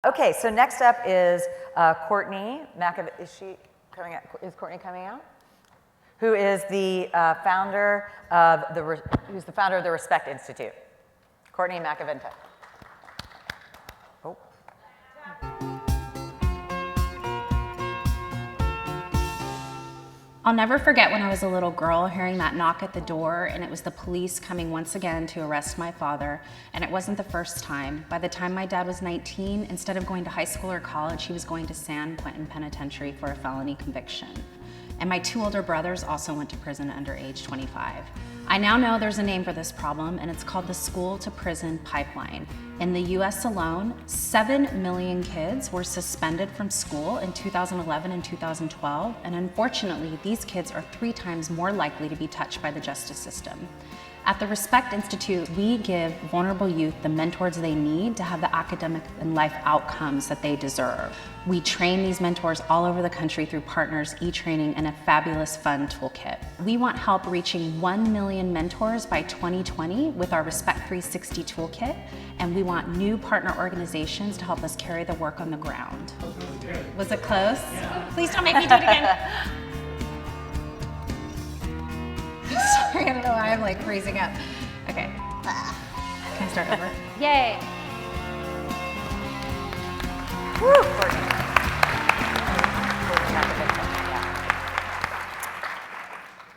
Okay, so next up is Courtney Macavinta. Is she coming out? Is Courtney coming out? Who is the founder of the Respect Institute? Courtney Macavinta. Oh. I'll never forget when I was a little girl hearing that knock at the door, and it was the police coming once again to arrest my father. And it wasn't the first time. By the time my dad was 19, instead of going to high school or college, he was going to San Quentin Penitentiary for a felony conviction. And my two older brothers also went to prison under age 25. I now know there's a name for this problem, and it's called the school to prison pipeline. In the US alone, 7 million kids were suspended from school in 2011 and 2012, and unfortunately, these kids are 3 times more likely to be touched by the justice system. At the Respect Institute, we give vulnerable youth the mentors they need to have the academic and life outcomes that they deserve. We train these mentors all over the country through partners, e-training, and a fabulous fun toolkit. We want help reaching 1 million mentors by 2020 with our Respect 360 toolkit, and we want new partner organizations to help us carry the work on the ground. Was it close? Yeah. Please don't make me do it again. Sorry, I don't know why I'm like freezing up. Okay. Can I start over? Yay! Woo! Courtney.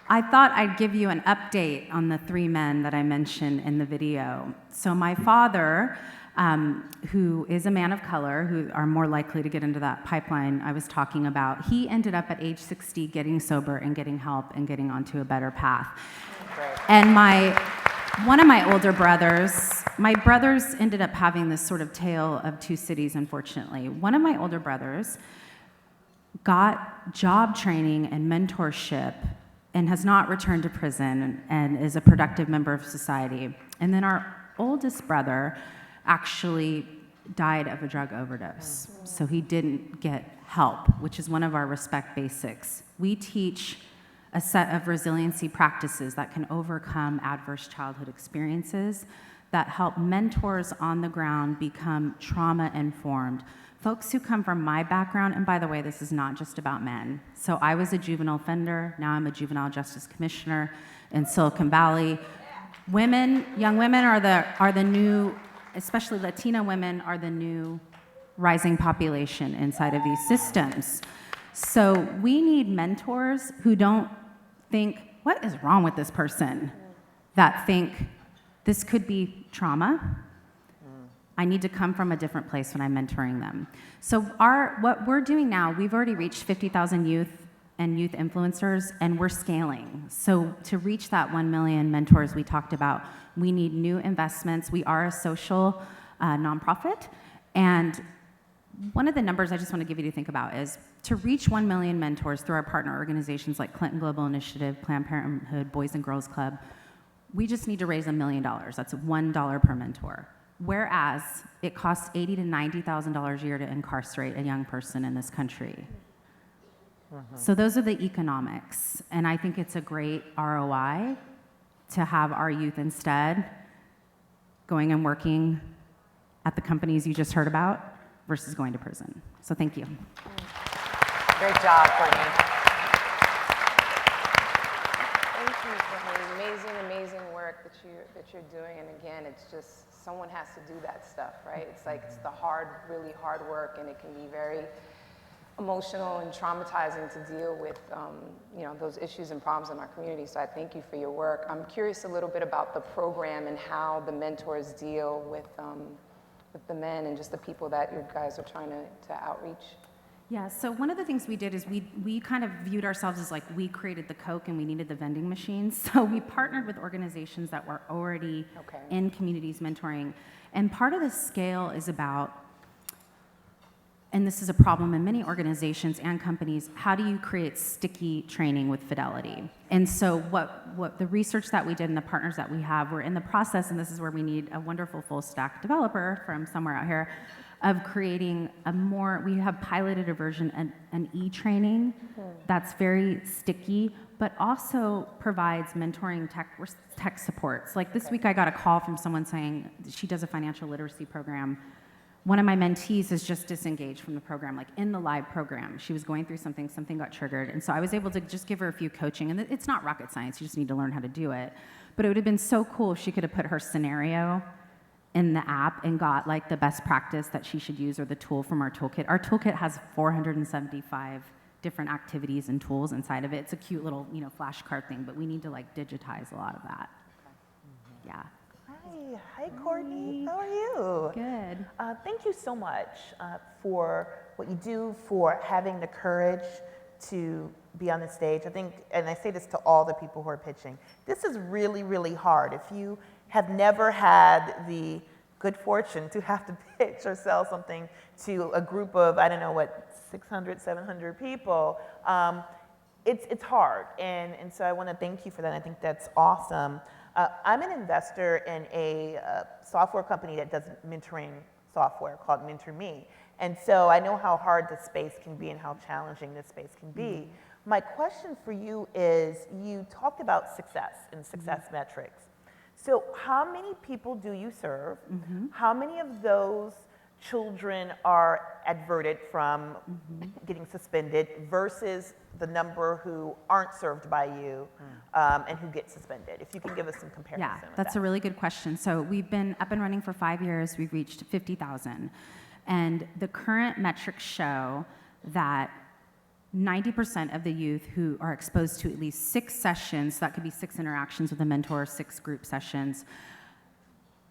I thought I'd give you an update on the 3 men that I mentioned in the video. So my father, who is a man of color, who are more likely to get into that pipeline I was talking about, he ended up at age 60 getting sober and getting help and getting onto a better path. Great. And one of my older brothers, my brothers ended up having this sort of tale of 2 cities, unfortunately. One of my older brothers got job training and mentorship and has not returned to prison and is a productive member of society. And then our oldest brother actually died of a drug overdose. So he didn't get help, which is one of our Respect basics. We teach a set of resiliency practices that can overcome adverse childhood experiences that help mentors on the ground become trauma-informed. Folks who come from my background, and by the way, this is not just about men. So I was a juvenile offender, now I'm a juvenile justice commissioner in Silicon Valley. Young women are the new, especially Latina women, are the new rising population inside of these systems. So we need mentors who don't think, what is wrong with this person? That think, this could be trauma. I need to come from a different place when I'm mentoring them. So what we're doing now, we've already reached 50,000 youth and youth influencers, and we're scaling. So to reach that 1 million mentors we talked about, we need new investments. We are a social nonprofit, and one of the numbers I just want to give you to think about is to reach 1 million mentors through our partner organizations like Clinton Global Initiative, Planned Parenthood, Boys and Girls Club, we just need to raise $1 million. That's $1 per mentor. Whereas it costs $80,000 to $90,000 a year to incarcerate a young person in this country. So those are the economics, and I think it's a great ROI to have our youth instead going and working at the companies you just heard about versus going to prison. So thank you. Great job, Courtney. Thank you for the amazing work that you're doing. And again, it's just someone has to do that stuff, right? It's like it's the really hard work, and it can be very emotional and traumatizing to deal with, those issues and problems in our community. So I thank you for your work. I'm curious a little bit about the program and how the mentors deal with the men and just the people that you guys are trying to outreach. Yeah, so one of the things we did is we kind of viewed ourselves as like we created the Coke and we needed the vending machines. So we partnered with organizations that were already in communities mentoring. And part of the scale is about, and this is a problem in many organizations and companies, how do you create sticky training with fidelity? And so what the research that we did and the partners that we have, we're in the process, and this is where we need a wonderful full stack developer from somewhere out here, of creating we have piloted a version, an e-training that's very sticky, but also provides mentoring tech supports. Like this week I got a call from someone saying she does a financial literacy program one of my mentees is just disengaged from the program, like in the live program. She was going through something got triggered. And so I was able to just give her a few coaching. And it's not rocket science, you just need to learn how to do it. But it would have been so cool if she could have put her scenario in the app and got like the best practice that she should use or the tool from our toolkit. Our toolkit has 475 different activities and tools inside of it. It's a cute little, flashcard thing, but we need to like digitize a lot of that. Yeah. Hi, Courtney. How are you? Good. Thank you so much for what you do, for having the courage to be on the stage. I think, and I say this to all the people who are pitching, this is really, really hard. If you have never had the good fortune to have to pitch or sell something to a group of, 600, 700 people, it's hard. And so I want to thank you for that. I think that's awesome. I'm an investor in a software company that does mentoring software called MentorMe. And so I know how hard this space can be and how challenging this space can be. My question for you is, you talked about success and success metrics. So how many people do you serve? How many of those children are adverted from getting suspended versus the number who aren't served by you and who get suspended? If you can give us some comparison. Yeah, with that's that. a really good question. So we've been up and running for 5 years. We've reached 50,000. And the current metrics show that 90% of the youth who are exposed to at least 6 sessions, that could be 6 interactions with a mentor, 6 group sessions,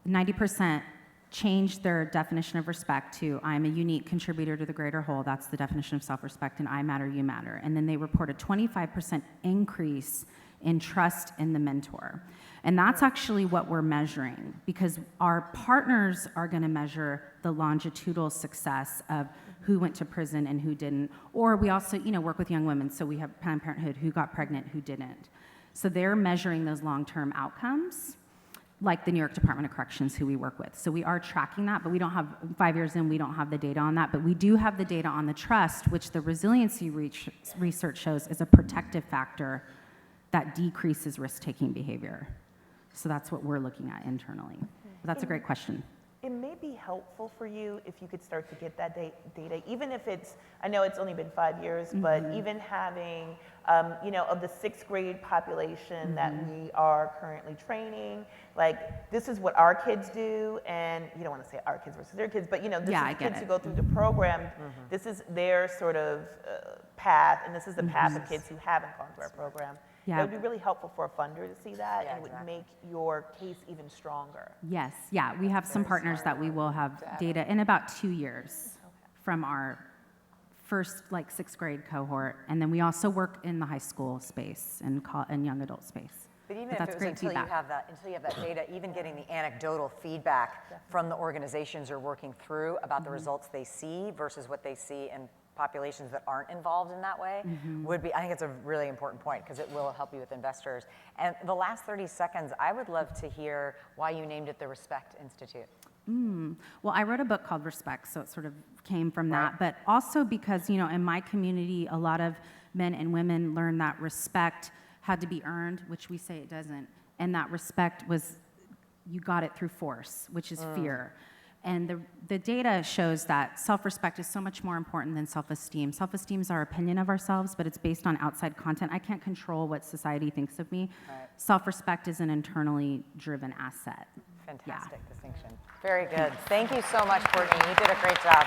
90% change their definition of respect to I'm a unique contributor to the greater whole. That's the definition of self-respect, and I matter, you matter. And then they report a 25% increase in trust in the mentor. And that's actually what we're measuring, because our partners are going to measure the longitudinal success of who went to prison and who didn't. Or we also, work with young women, so we have Planned Parenthood, who got pregnant, who didn't. So they're measuring those long-term outcomes, like the New York Department of Corrections, who we work with. So we are tracking that, but we don't have, 5 years in, we don't have the data on that. But we do have the data on the trust, which the resiliency research shows is a protective factor that decreases risk-taking behavior. So that's what we're looking at internally. But that's a great question. It may be helpful for you if you could start to get that data, even if it's, I know it's only been 5 years, but even having, of the 6th grade population that we are currently training, like this is what our kids do, and you don't want to say our kids versus their kids, but this is kids who go through the program, this is their sort of path, and this is the path of kids who haven't gone through our program. Yeah. It would be really helpful for a funder to see that, and it would make your case even stronger. Yes, yeah, we have some partners that we will have data in about 2 years from our first 6th grade cohort, and then we also work in the high school space and young adult space. But even if it was until you have that data, even getting the anecdotal feedback from the organizations you're working through about the results they see versus what they see in populations that aren't involved in that way would be, I think it's a really important point, because it will help you with investors. And the last 30 seconds, I would love to hear why you named it the Respect Institute. Well, I wrote a book called Respect, so it sort of came from that, but also because, in my community, a lot of men and women learned that respect had to be earned, which we say it doesn't, and that respect was, you got it through force, which is fear. And the data shows that self-respect is so much more important than self-esteem. Self-esteem is our opinion of ourselves, but it's based on outside content. I can't control what society thinks of me. Right. Self-respect is an internally driven asset. Fantastic distinction. Very good. Thank you so much, Courtney. You did a great job.